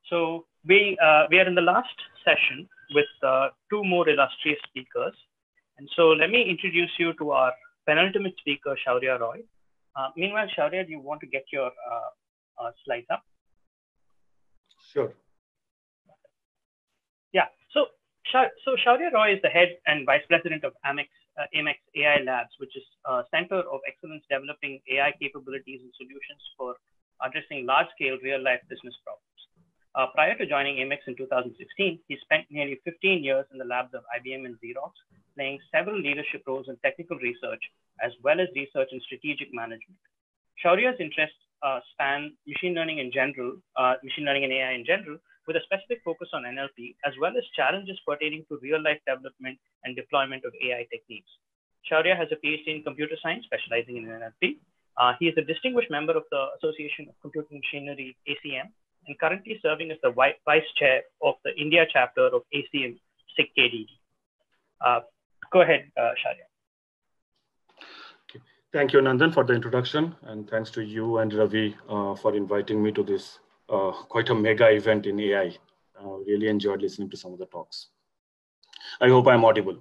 So we are in the last session with two more illustrious speakers. And so let me introduce you to our penultimate speaker, Shourya Roy. Meanwhile, Shourya, do you want to get your slides up? Sure. Yeah. So Shourya Roy is the head and vice president of Amex AI Labs, which is a center of excellence developing AI capabilities and solutions for addressing large-scale real-life business problems. Prior to joining Amex in 2016, he spent nearly 15 years in the labs of IBM and Xerox, playing several leadership roles in technical research, as well as research and strategic management. Shourya's interests span machine learning in general, machine learning and AI in general, with a specific focus on NLP, as well as challenges pertaining to real-life development and deployment of AI techniques. Shourya has a PhD in computer science, specializing in NLP. He is a distinguished member of the Association of Computing Machinery, ACM, and currently serving as the vice chair of the India chapter of ACM SIG-KDD. Go ahead, Shourya. Okay. Thank you, Nandan, for the introduction, and thanks to you and Ravi for inviting me to this quite a mega event in AI. Really enjoyed listening to some of the talks. I hope I'm audible.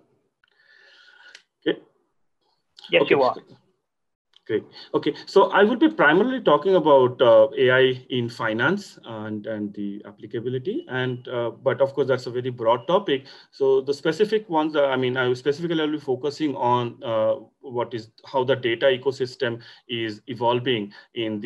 Okay. Yes, okay. You are. Great. Okay, so I will be primarily talking about AI in finance and the applicability, but of course that's a very broad topic. So the specific ones, I will specifically be focusing on how the data ecosystem is evolving in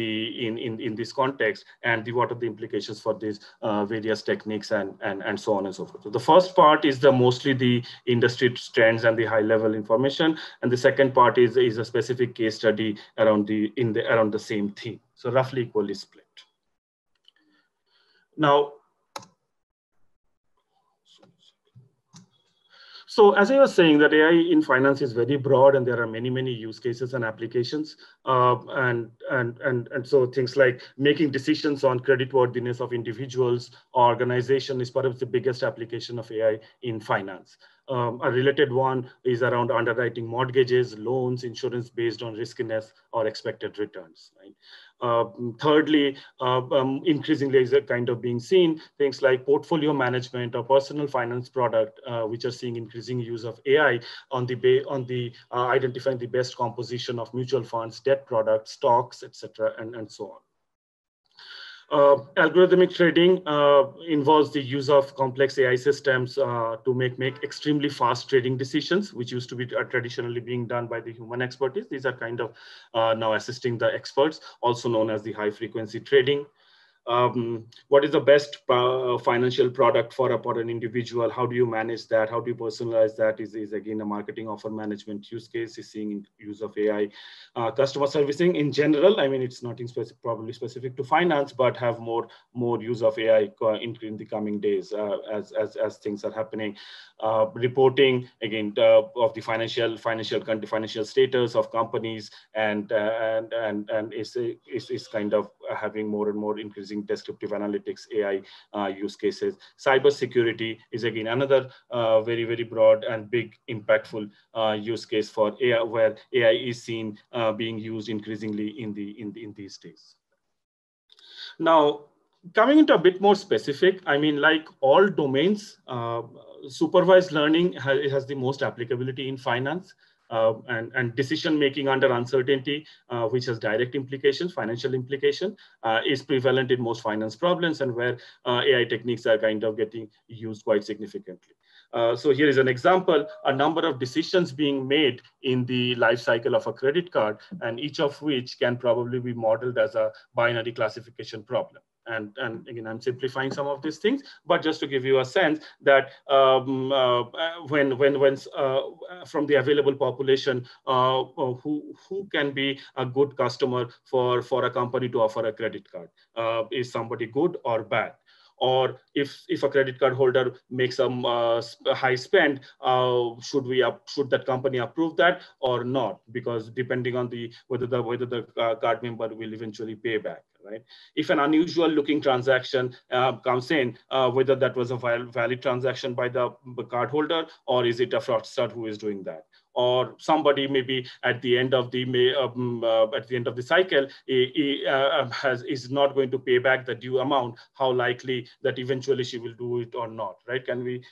this context, and what are the implications for these various techniques and so on and so forth. So the first part is mostly the industry trends and the high level information, and the second part is a specific case study around the same theme. So roughly equally split. Now, so as I was saying, that AI in finance is very broad, and there are many use cases and applications, and so things like making decisions on creditworthiness of individuals or organization is perhaps the biggest application of AI in finance. A related one is around underwriting mortgages, loans, insurance based on riskiness or expected returns. Right? Thirdly, increasingly is kind of being seen things like portfolio management or personal finance product, which are seeing increasing use of AI on identifying the best composition of mutual funds, debt products, stocks, etc., and so on. Algorithmic trading involves the use of complex AI systems to make extremely fast trading decisions, which used to be traditionally being done by the human expertise. These are kind of now assisting the experts, also known as the high frequency trading. What is the best financial product for an individual? How do you manage that? How do you personalize that? Is again a marketing offer management use case. Is seeing use of AI. Customer servicing in general, it's nothing probably specific to finance, but have more use of AI in the coming days as things are happening. Reporting again of the financial status of companies and is kind of having more and more increasing descriptive analytics AI use cases. Cybersecurity is again another very broad and big impactful use case for AI, where AI is seen being used increasingly in these days. Now, coming into a bit more specific, like all domains, supervised learning has the most applicability in finance. And decision-making under uncertainty, which has direct implications, financial implication, is prevalent in most finance problems, and where AI techniques are kind of getting used quite significantly. So here is an example, a number of decisions being made in the life cycle of a credit card, and each of which can probably be modeled as a binary classification problem. And again, I'm simplifying some of these things, but just to give you a sense that when from the available population, who can be a good customer for a company to offer a credit card? Is somebody good or bad? Or if a credit card holder makes a high spend, should that company approve that or not? Because depending on whether the card member will eventually pay back. Right? If an unusual looking transaction comes in, whether that was a valid transaction by the card holder, or is it a fraudster who is doing that? or somebody maybe at the end of the cycle is not going to pay back the due amount, how likely that eventually she will do it or not, right? Can we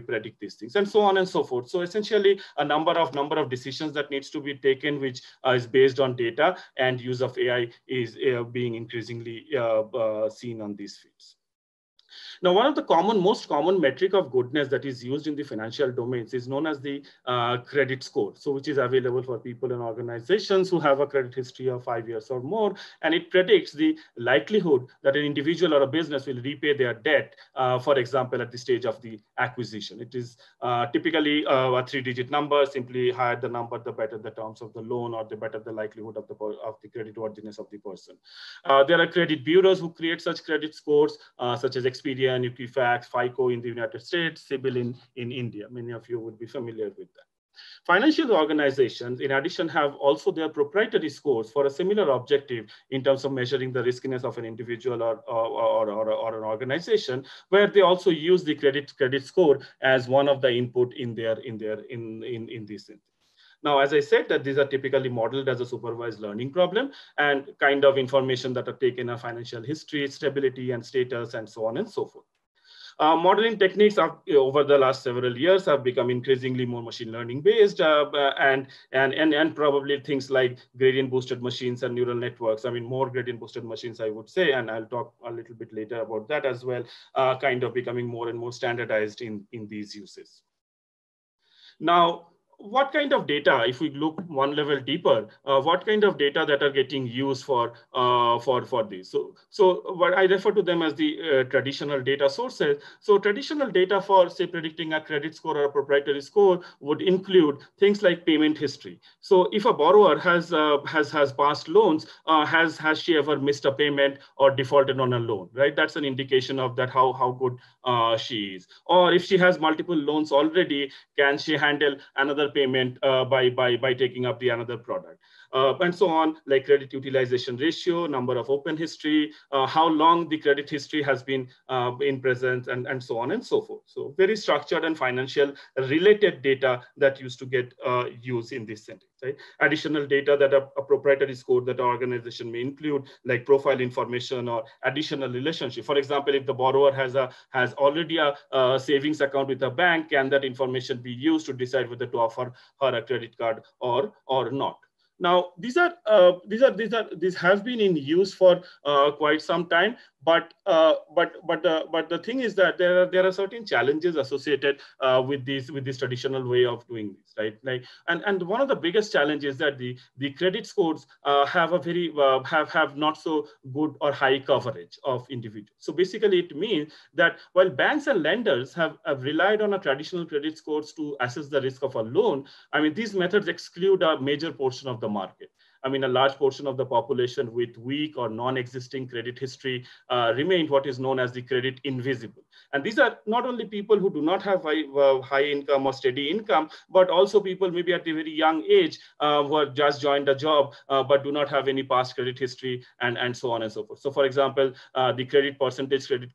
predict these things, and so on and so forth. So essentially a number of decisions that needs to be taken, which is based on data, and use of AI is being increasingly seen on these fields. Now, one of the most common metric of goodness that is used in the financial domains is known as the credit score. So, which is available for people and organizations who have a credit history of 5 years or more, and it predicts the likelihood that an individual or a business will repay their debt, for example, at the stage of the acquisition. It is typically a 3-digit number. Simply higher the number, the better the terms of the loan, or the better the likelihood of the creditworthiness of the person. There are credit bureaus who create such credit scores, such as Experian, Equifax, FICO in the United States, CIBIL in India. Many of you would be familiar with that. Financial organizations, in addition, have also their proprietary scores for a similar objective in terms of measuring the riskiness of an individual or an organization, where they also use the credit score as one of the input in these things. Now, as I said, that these are typically modeled as a supervised learning problem, and kind of information that are taken of financial history, stability, and status, and so on and so forth. Modeling techniques over the last several years have become increasingly more machine learning based, and probably things like gradient boosted machines and neural networks. I mean, more gradient boosted machines, I would say, and I'll talk a little bit later about that as well, kind of becoming more and more standardized in these uses. Now, what kind of data, if we look one level deeper, what kind of data that are getting used for this? So what I refer to them as the traditional data sources. So traditional data for, say, predicting a credit score or a proprietary score would include things like payment history. So if a borrower has past loans, has she ever missed a payment or defaulted on a loan, right? That's an indication of that how good she is. Or if she has multiple loans already, can she handle another payment by taking up the another product, and so on, like credit utilization ratio, number of open history, how long the credit history has been in presence, and so on and so forth. So very structured and financial related data that used to get used in this sentence. Right? Additional data that a proprietary score that our organization may include, like profile information or additional relationship. For example, if the borrower has already a savings account with a bank, can that information be used to decide whether to offer her a credit card or not? Now, these have been in use for quite some time, but the thing is that there are certain challenges associated with this traditional way of doing this, right? Like, and one of the biggest challenges is that the credit scores have a very have not so good or high coverage of individuals. So basically, it means that while banks and lenders have relied on a traditional credit scores to assess the risk of a loan, I mean, these methods exclude a major portion of the market. I mean, a large portion of the population with weak or non-existing credit history remained what is known as the credit invisible. And these are not only people who do not have high income or steady income, but also people maybe at a very young age who have just joined a job, but do not have any past credit history, and so on and so forth. So for example, the credit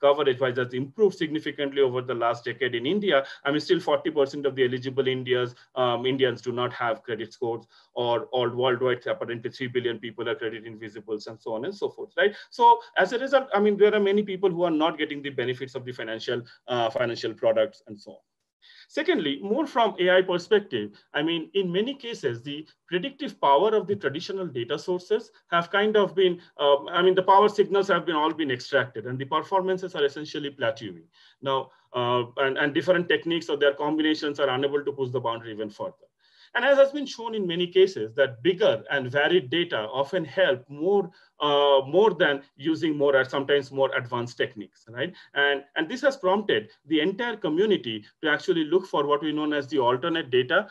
coverage wise has improved significantly over the last decade in India. I mean, still 40% of the eligible Indians do not have credit scores, or worldwide, apparently 3 billion people are credit invisibles, and so on and so forth, right? So as a result, I mean, there are many people who are not getting the benefits of the financial products and so on. Secondly, more from AI perspective, I mean, in many cases, the predictive power of the traditional data sources have kind of been, I mean, the power signals have all been extracted, and the performances are essentially plateauing. Now, and different techniques or their combinations are unable to push the boundary even further. And as has been shown in many cases, that bigger and varied data often help more than using sometimes more advanced techniques, right? And this has prompted the entire community to actually look for what we know as the alternate data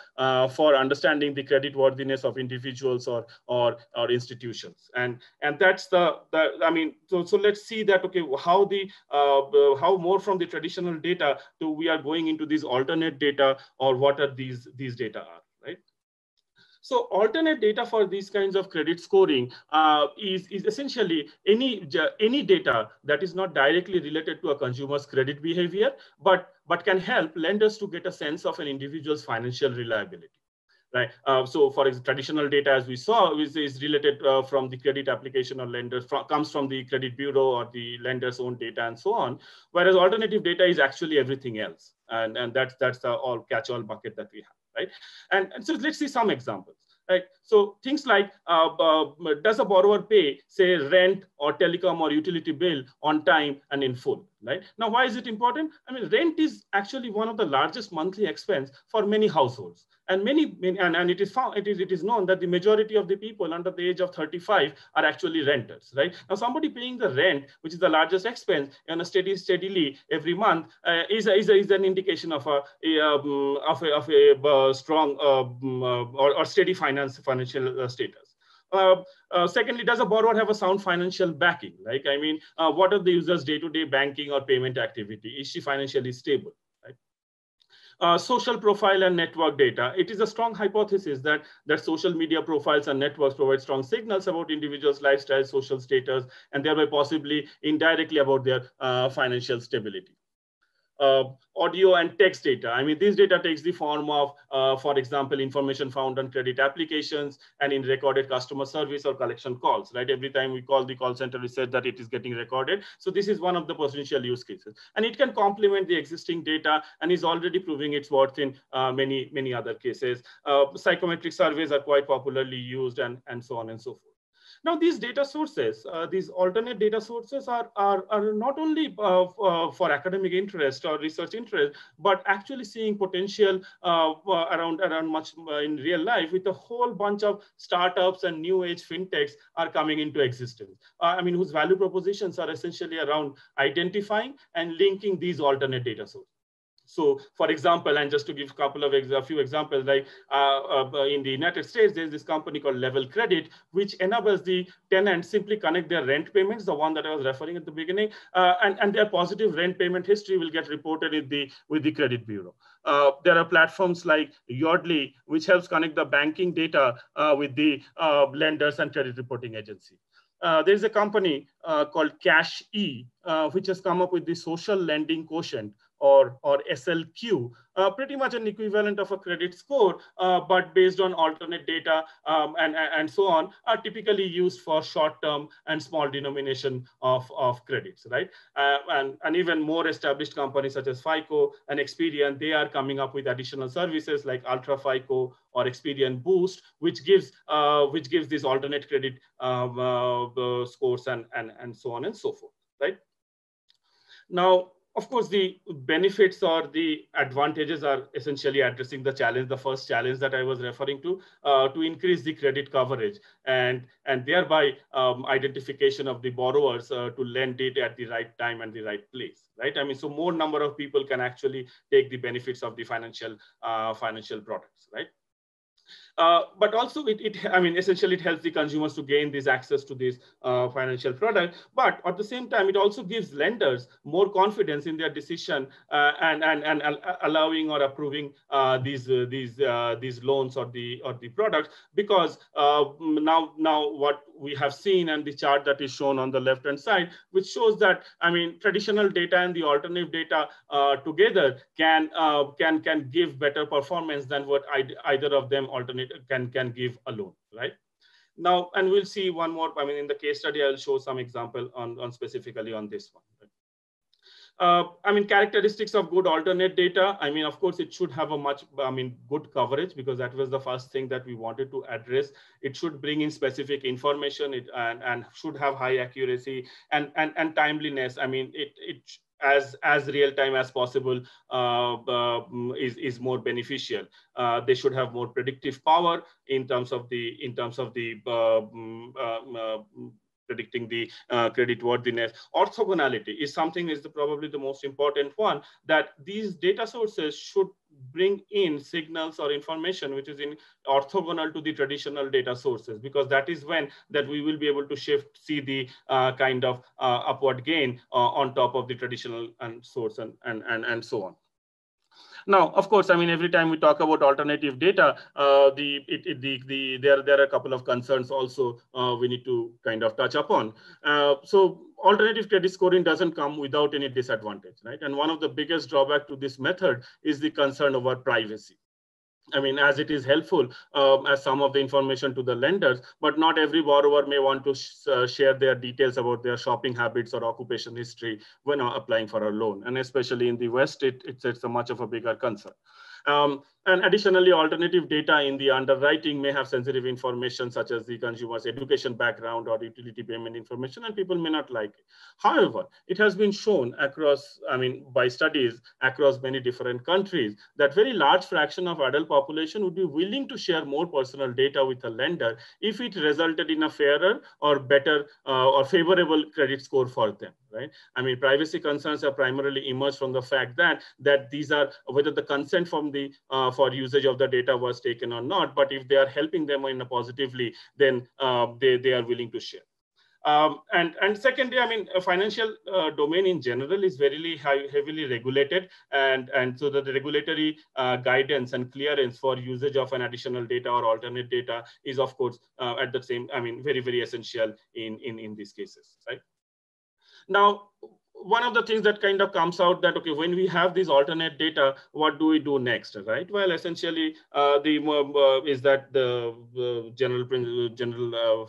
for understanding the creditworthiness of individuals or institutions. And that's I mean, so let's see that, okay, how more from the traditional data we are going into these alternate data, or what are these data are. Right? So alternate data for these kinds of credit scoring is essentially any data that is not directly related to a consumer's credit behavior, but can help lenders to get a sense of an individual's financial reliability. Right. So, for example, traditional data, as we saw, is related from the credit application or lenders, comes from the credit bureau or the lender's own data and so on. Whereas alternative data is actually everything else, and that's the all catch-all bucket that we have, right? And so let's see some examples. Right. So things like does a borrower pay, say, rent or telecom or utility bill on time and in full? Right. Now, why is it important? I mean, rent is actually one of the largest monthly expense for many households. And and it is found, it is known that the majority of the people under the age of 35 are actually renters, right? Now, somebody paying the rent, which is the largest expense, on a steadily every month, is an indication of a strong or steady financial status. Secondly, does a borrower have a sound financial backing? Like, I mean, what are the user's day-to-day banking or payment activity? Is she financially stable? Social profile and network data. It is a strong hypothesis that social media profiles and networks provide strong signals about individuals' lifestyle, social status, and thereby possibly indirectly about their financial stability. Audio and text data. I mean, this data takes the form of, for example, information found on credit applications and in recorded customer service or collection calls, right? Every time we call the call center, we said that it is getting recorded. So this is one of the potential use cases. And it can complement the existing data and is already proving its worth in many other cases. Psychometric surveys are quite popularly used and so on and so forth. Now, these data sources, these alternate data sources are not only for academic interest or research interest, but actually seeing potential around much in real life, with a whole bunch of startups and new age fintechs are coming into existence. I mean, whose value propositions are essentially around identifying and linking these alternate data sources. So, for example, and just to give a few examples, like in the United States, there's this company called Level Credit, which enables the tenants simply connect their rent payments, the one that I was referring at the beginning, and their positive rent payment history will get reported with the credit bureau. There are platforms like Yodlee, which helps connect the banking data with the lenders and credit reporting agency. There's a company called Cash-E, which has come up with the social lending quotient, or SLQ, pretty much an equivalent of a credit score, but based on alternate data and so on, are typically used for short-term and small denomination of credits, right? And even more established companies such as FICO and Experian, they are coming up with additional services like Ultra FICO or Experian Boost, which gives these alternate credit scores and so on and so forth, right? Now, of course, the benefits or the advantages are essentially addressing the challenge, the first challenge that I was referring to increase the credit coverage and thereby identification of the borrowers to lend it at the right time and the right place, right? I mean, so more number of people can actually take the benefits of the financial products, right? But also, essentially, it helps the consumers to gain this access to this financial product. But at the same time, it also gives lenders more confidence in their decision and allowing or approving these loans or the products, because now what we have seen, and the chart that is shown on the left-hand side, which shows that, I mean, traditional data and the alternative data together can give better performance than what either of them can give alone, right? Now, and we'll see one more. I mean, in the case study, I'll show some example on specifically on this one. I mean, characteristics of good alternate data. I mean, of course, it should have a good coverage, because that was the first thing that we wanted to address. It should bring in specific information, and should have high accuracy and timeliness. I mean, it as real time as possible is more beneficial. They should have more predictive power in terms of the predicting the credit worthiness. Orthogonality is probably the most important one, that these data sources should bring in signals or information which is in orthogonal to the traditional data sources, because that is when that we will be able to see the kind of upward gain on top of the traditional source and so on. Now, of course, I mean, every time we talk about alternative data, there are a couple of concerns also we need to kind of touch upon. So alternative credit scoring doesn't come without any disadvantage, right? And one of the biggest drawback to this method is the concern over privacy. I mean, as it is helpful as some of the information to the lenders, but not every borrower may want to share their details about their shopping habits or occupation history when applying for a loan. And especially in the West, it's a much of a bigger concern. And additionally, alternative data in the underwriting may have sensitive information such as the consumer's education background or utility payment information, and people may not like it. However, it has been shown across, I mean, by studies across many different countries that very large fraction of adult population would be willing to share more personal data with a lender if it resulted in a fairer or better or favorable credit score for them, right? I mean, privacy concerns have primarily emerged from the fact that these are whether the consent from the for usage of the data was taken or not, but if they are helping them in a positively, then they are willing to share. And secondly, I mean, a financial domain in general is very heavily regulated, and so the regulatory guidance and clearance for usage of an additional data or alternate data is, of course, at the same, I mean, very essential in these cases, right? Now, one of the things that kind of comes out that, okay, when we have these alternate data, what do we do next, right? Well, essentially, is that the general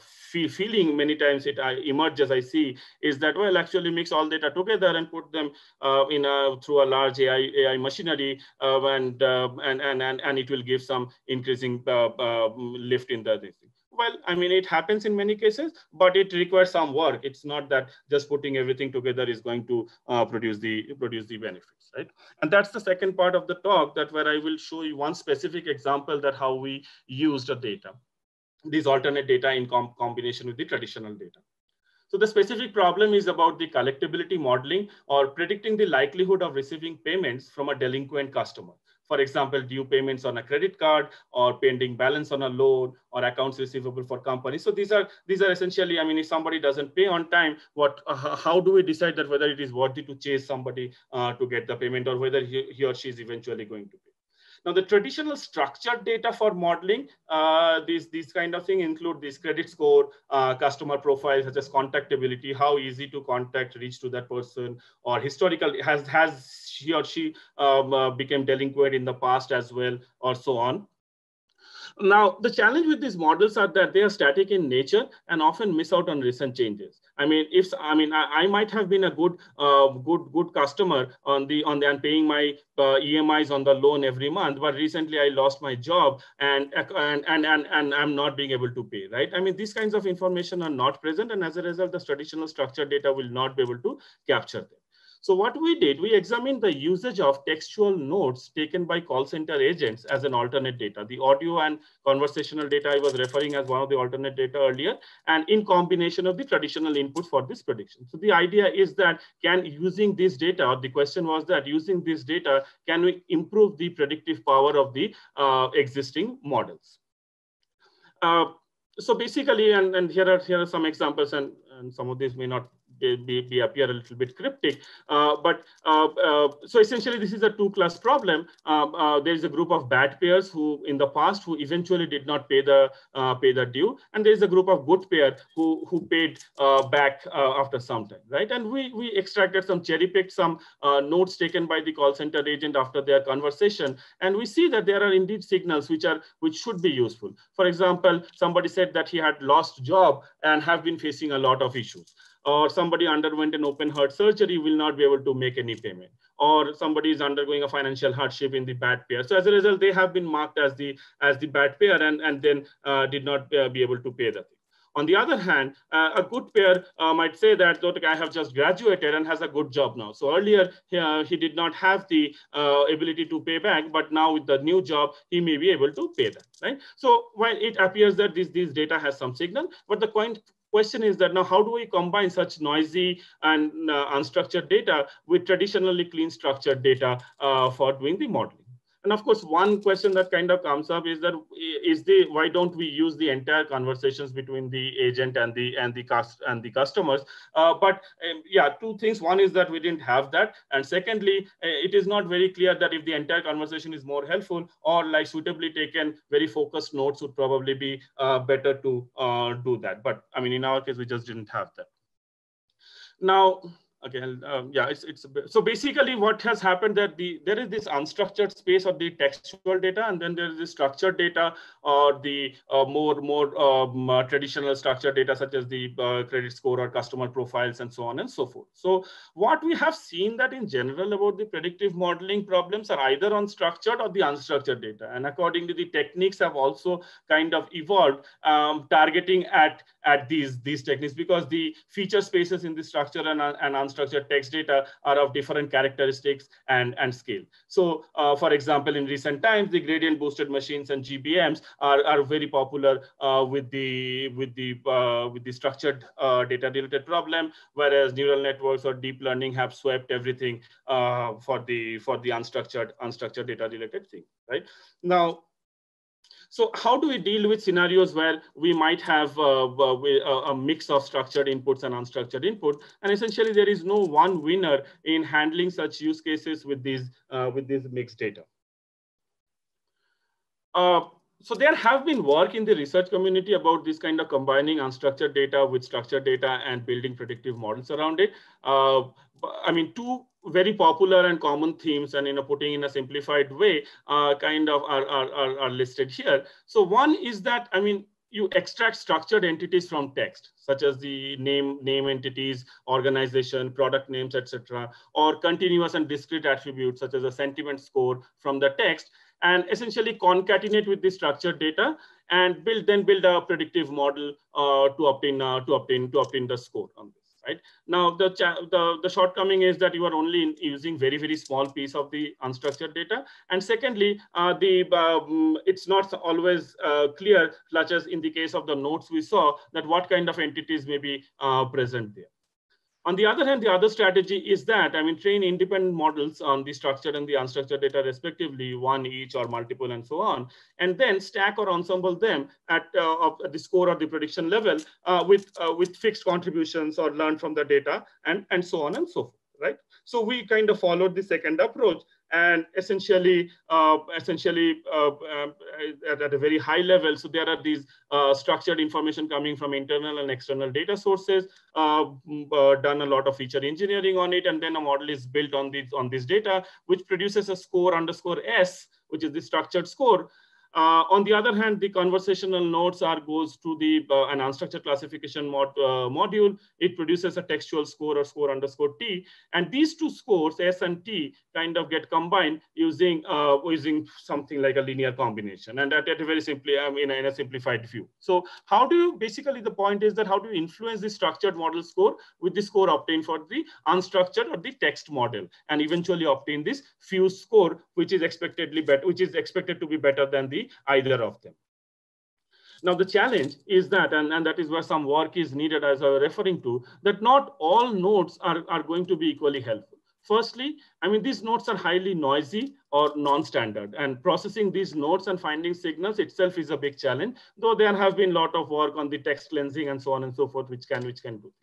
feeling many times it emerges, I see, is that, well, actually mix all data together and put them through a large AI machinery, and it will give some increasing lift in the thing. Well, I mean, it happens in many cases, but it requires some work. It's not that just putting everything together is going to produce the benefits, right? And that's the second part of the talk, that where I will show you one specific example that how we used the data, these alternate data in combination with the traditional data. So the specific problem is about the collectability modeling or predicting the likelihood of receiving payments from a delinquent customer. For example, due payments on a credit card or pending balance on a loan or accounts receivable for companies. So these are essentially, I mean, if somebody doesn't pay on time, how do we decide that whether it is worthy to chase somebody to get the payment, or whether he or she is eventually going to pay? Now, the traditional structured data for modeling, these kind of things include this credit score, customer profile, such as contactability, how easy to contact, reach to that person, or historical, has he or she became delinquent in the past as well, or so on. Now, the challenge with these models are that they are static in nature and often miss out on recent changes. I mean, I might have been a good customer and paying my EMIs on the loan every month, but recently I lost my job and I'm not being able to pay, right? I mean, these kinds of information are not present, and as a result, the traditional structured data will not be able to capture them. So what we did, we examined the usage of textual notes taken by call center agents as an alternate data. The audio and conversational data I was referring as one of the alternate data earlier, and in combination of the traditional input for this prediction. So the idea is that using this data, or the question was that using this data, can we improve the predictive power of the existing models? So basically, and here are some examples, and some of these may not appear a little bit cryptic, so essentially this is a two-class problem. There is a group of bad payers who in the past who eventually did not pay the due, and there is a group of good payer who paid back after some time, right? And we extracted some cherry-picked some notes taken by the call center agent after their conversation, and we see that there are indeed signals which should be useful. For example, somebody said that he had lost job and have been facing a lot of issues, or somebody underwent an open heart surgery, will not be able to make any payment, or somebody is undergoing a financial hardship in the bad payer. So as a result, they have been marked as the bad payer and then did not be able to pay the thing. On the other hand, a good payer might say that, okay, I have just graduated and has a good job now. So earlier, he did not have the ability to pay back, but now with the new job, he may be able to pay that, right? So while it appears that this data has some signal, but the question is that now how do we combine such noisy and unstructured data with traditionally clean structured data for doing the modeling? And of course, one question that kind of comes up is that why don't we use the entire conversations between the agent and the customers? Yeah, two things. One is that we didn't have that, and secondly, it is not very clear that if the entire conversation is more helpful, or like suitably taken, very focused notes would probably be better to do that. But I mean, in our case, we just didn't have that. Now, Okay, yeah, so basically what has happened that there is this unstructured space of the textual data, and then there is the structured data or the more traditional structured data such as the credit score or customer profiles and so on and so forth. So what we have seen that in general about the predictive modeling problems are either on structured or the unstructured data, and accordingly the techniques have also kind of evolved targeting at these techniques, because the feature spaces in the structure and unstructured text data are of different characteristics and scale. So for example, in recent times, the gradient boosted machines and GBMs are very popular with the structured data related problem, whereas neural networks or deep learning have swept everything for the unstructured data related thing, right? Now, so how do we deal with scenarios where we might have a mix of structured inputs and unstructured input? And essentially, there is no one winner in handling such use cases with these mixed data. So there have been work in the research community about this kind of combining unstructured data with structured data and building predictive models around it. I mean, two very popular and common themes, and putting in a simplified way, kind of are listed here. So one is that, I mean, you extract structured entities from text, such as the name entities, organization, product names, etc., or continuous and discrete attributes, such as a sentiment score from the text, and essentially concatenate with the structured data and build a predictive model to obtain the score on this. Right now, the shortcoming is that you are only using very small piece of the unstructured data, and secondly, it's not always clear, such as in the case of the notes we saw, that what kind of entities may be present there. On the other hand, the other strategy is that, I mean, train independent models on the structured and the unstructured data respectively, one each or multiple and so on, and then stack or ensemble them at the score or the prediction level with fixed contributions or learn from the data and so on and so forth, right? So we kind of followed the second approach, and essentially at a very high level. So there are these structured information coming from internal and external data sources, done a lot of feature engineering on it, and then a model is built on this data, which produces a score underscore S, which is the structured score. On the other hand, the conversational nodes goes to the an unstructured classification module. It produces a textual score or score underscore T, and these two scores, S and T, kind of get combined using something like a linear combination, and that very simply, I mean, in a simplified view. So how do you, basically the point is that how do you influence the structured model score with the score obtained for the unstructured or the text model, and eventually obtain this fused score, which is expected to be better than the either of them. Now, the challenge is that, and that is where some work is needed, as I was referring to, that not all nodes are going to be equally helpful. Firstly, I mean, these nodes are highly noisy or non-standard, and processing these nodes and finding signals itself is a big challenge, though there have been a lot of work on the text cleansing and so on and so forth, which can do.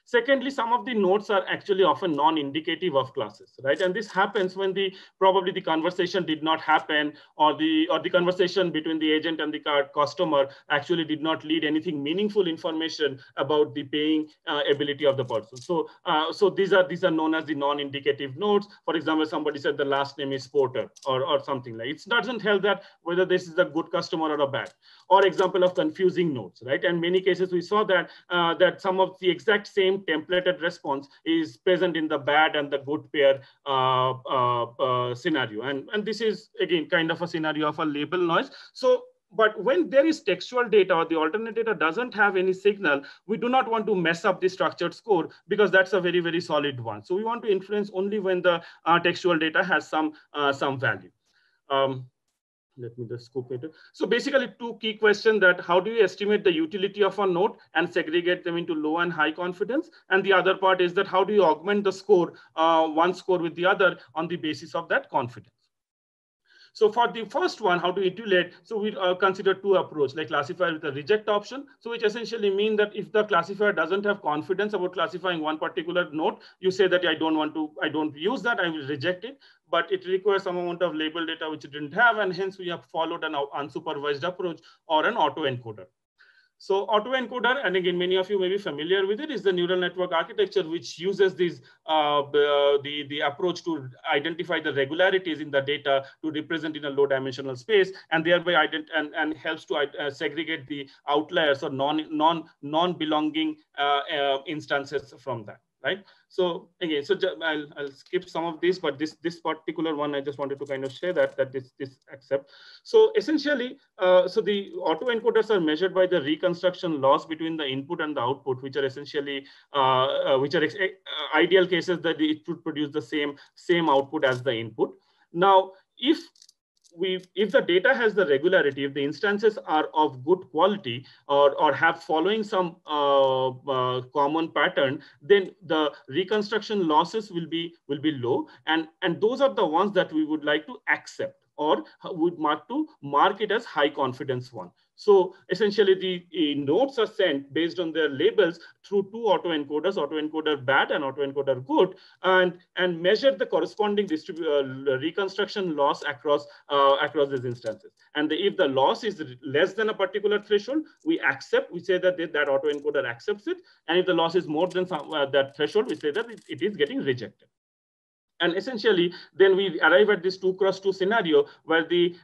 Secondly, some of the nodes are actually often non-indicative of classes, right? And this happens when probably the conversation did not happen, or the conversation between the agent and the customer actually did not lead anything meaningful information about the paying ability of the person. So these are known as the non-indicative nodes. For example, somebody said the last name is Porter or something like it doesn't tell that whether this is a good customer or a bad. Or example of confusing nodes, right? And many cases we saw that that some of the exact same templated response is present in the bad and the good pair scenario. And this is, again, kind of a scenario of a label noise. So, but when there is textual data or the alternate data doesn't have any signal, we do not want to mess up the structured score, because that's a very solid one. So we want to influence only when the textual data has some value. Let me just scoop it. So basically, two key questions: that how do you estimate the utility of a node and segregate them into low and high confidence? And the other part is that how do you augment the score, one score with the other on the basis of that confidence? So for the first one, how to iterate, so we consider two approaches, like classifier with a reject option. So which essentially mean that if the classifier doesn't have confidence about classifying one particular node, you say that I don't use that, I will reject it. But it requires some amount of label data which it didn't have, and hence we have followed an unsupervised approach or an auto-encoder. So autoencoder, and again, many of you may be familiar with it, is the neural network architecture which uses these the approach to identify the regularities in the data to represent in a low dimensional space, and thereby and helps to segregate the outliers or non-belonging instances from that. Right. So again, so I'll skip some of this, but this particular one I just wanted to kind of share that this accept. So essentially, so the autoencoders are measured by the reconstruction loss between the input and the output, which are essentially ideal cases that it would produce the same output as the input. Now, if the data has the regularity, if the instances are of good quality or have following some common pattern, then the reconstruction losses will be low, and those are the ones that we would like to accept or would mark it as high confidence one. So essentially, the nodes are sent based on their labels through two autoencoders, autoencoder bad and autoencoder good, and measure the corresponding reconstruction loss across these instances. And if the loss is less than a particular threshold, we say that that autoencoder accepts it. And if the loss is more than that threshold, we say that it is getting rejected. And essentially, then we arrive at this 2x2 scenario where the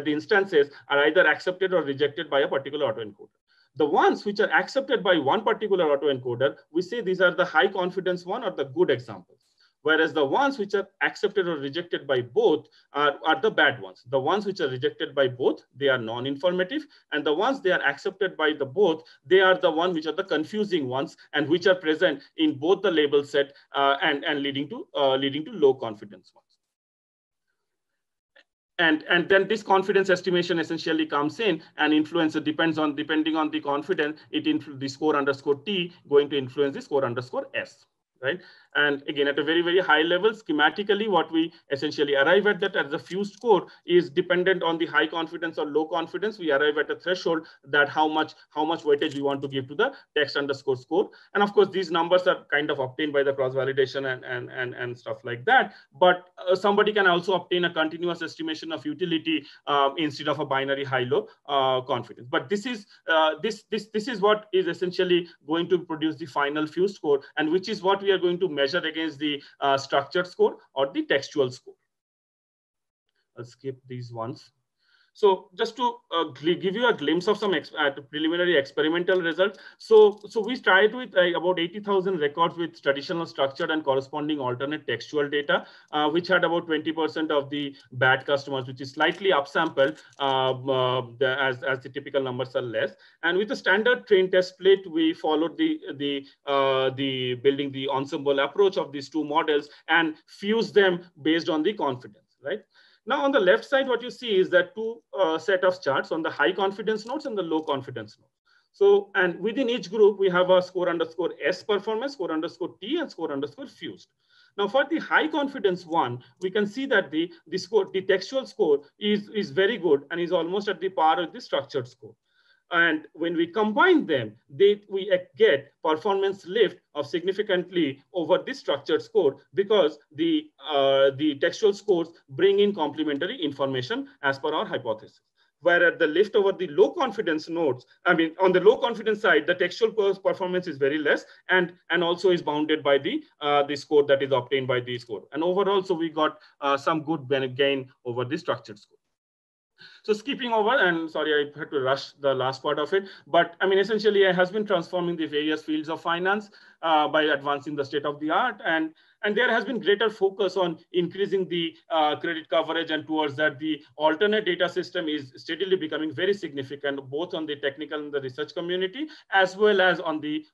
instances are either accepted or rejected by a particular autoencoder. The ones which are accepted by one particular autoencoder, we say these are the high confidence one or the good examples. Whereas the ones which are accepted or rejected by both are the bad ones. The ones which are rejected by both, they are non-informative. And the ones they are accepted by the both, they are the ones which are the confusing ones and which are present in both the label set and leading to low confidence ones. And then this confidence estimation essentially comes in and influences depending on the confidence, the score underscore T going to influence the score underscore S. Right. And again, at a very, very high level, schematically, what we essentially arrive at that as a fused score is dependent on the high confidence or low confidence. We arrive at a threshold that how much weightage we want to give to the text underscore score. And of course, these numbers are kind of obtained by the cross validation and stuff like that. But somebody can also obtain a continuous estimation of utility instead of a binary high-low confidence. But this is what is essentially going to produce the final fused score, and which is what we are going to measure against the structured score or the textual score. I'll skip these ones. So just to give you a glimpse of some preliminary experimental results. So we tried with about 80,000 records with traditional structured and corresponding alternate textual data, which had about 20% of the bad customers, which is slightly upsampled as the typical numbers are less. And with the standard train test split, we followed the building the ensemble approach of these two models and fused them based on the confidence, right? Now, on the left side, what you see is that two set of charts on the high confidence nodes and the low confidence nodes. So, and within each group, we have a score underscore S performance, score underscore T, and score underscore fused. Now, for the high confidence one, we can see that the textual score is very good and is almost at the par with the structured score. And when we combine them, we get performance lift of significantly over the structured score because the textual scores bring in complementary information as per our hypothesis. Whereas the lift over the low confidence nodes, I mean, on the low confidence side, the textual performance is very less and also is bounded by the score that is obtained by the score. And overall, so we got some good gain over the structured score. So skipping over, and sorry, I had to rush the last part of it, but I mean, essentially, it has been transforming the various fields of finance by advancing the state of the art, and there has been greater focus on increasing the credit coverage, and towards that, the alternate data system is steadily becoming very significant, both on the technical and the research community, as well as on the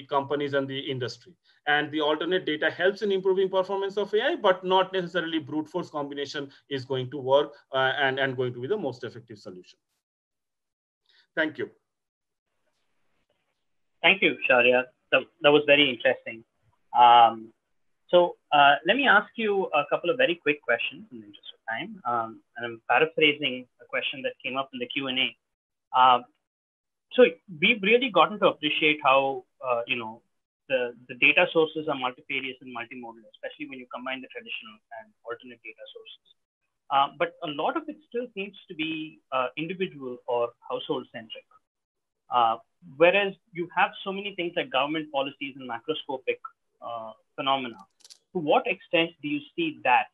companies and the industry. And the alternate data helps in improving performance of AI, but not necessarily brute force combination is going to work and going to be the most effective solution. Thank you. Thank you, Shourya. That was very interesting. So let me ask you a couple of very quick questions in the interest of time. And I'm paraphrasing a question that came up in the Q&A. So we've really gotten to appreciate how, the data sources are multifarious and multimodal, especially when you combine the traditional and alternate data sources. but a lot of it still seems to be individual or household centric. Whereas you have so many things like government policies and macroscopic phenomena. To what extent do you see that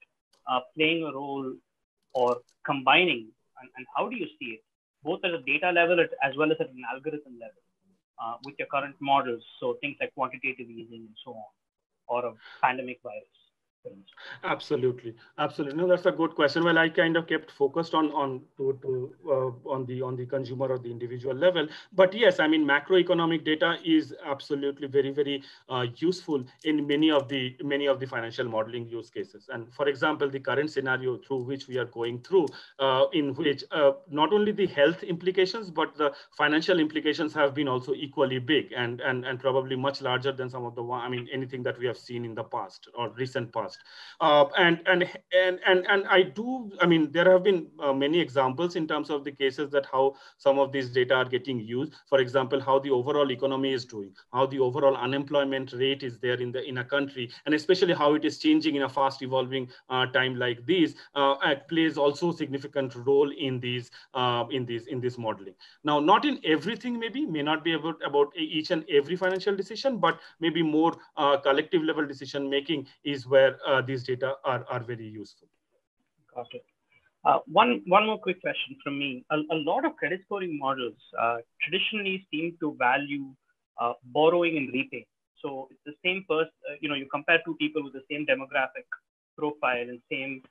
playing a role or combining, and how do you see it, both at a data level as well as at an algorithm level with your current models? So things like quantitative easing and so on, or a pandemic virus. Absolutely, absolutely. No, that's a good question. Well, I kind of kept focused on the consumer or the individual level, but yes, I mean macroeconomic data is absolutely very useful in many of the financial modeling use cases. And for example, the current scenario through which we are going through, in which not only the health implications but the financial implications have been also equally big and probably much larger than some of the anything that we have seen in the past or recent past. And I mean, there have been many examples in terms of the cases that how some of these data are getting used. For example, how the overall economy is doing, how the overall unemployment rate is there in a country, and especially how it is changing in a fast evolving time like this, plays also significant role in this modeling. Now, not in everything, may not be about each and every financial decision, but maybe more collective level decision making is where these data are very useful. Got it. One more quick question from me. A lot of credit scoring models traditionally seem to value borrowing and repaying. So it's the same person, you compare two people with the same demographic profile and same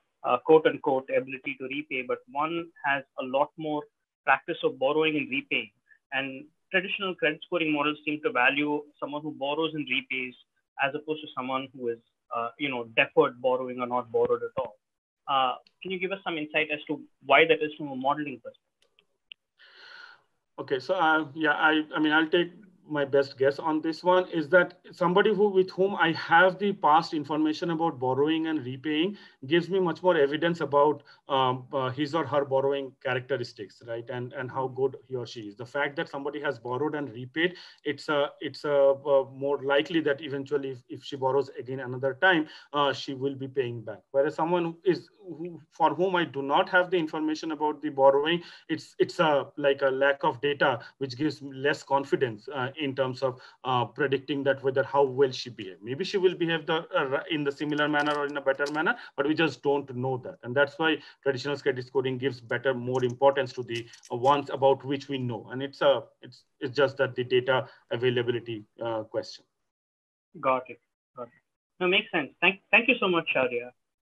quote unquote ability to repay, but one has a lot more practice of borrowing and repaying. And traditional credit scoring models seem to value someone who borrows and repays as opposed to someone who is deferred borrowing or not borrowed at all. Can you give us some insight as to why that is from a modeling perspective? Okay, so I mean, I'll take my best guess on this one is that somebody with whom I have the past information about borrowing and repaying gives me much more evidence about his or her borrowing characteristics, right? And how good he or she is. The fact that somebody has borrowed and repaid, it's more likely that eventually if she borrows again another time, she will be paying back. Whereas someone for whom I do not have the information about the borrowing, it's like a lack of data, which gives me less confidence in terms of predicting that whether how well she behave. Maybe she will behave in the similar manner or in a better manner, but we just don't know that. And that's why traditional credit scoring gives more importance to the ones about which we know. And it's just that the data availability question. Got it. No, makes sense. Thank you so much, Shourya.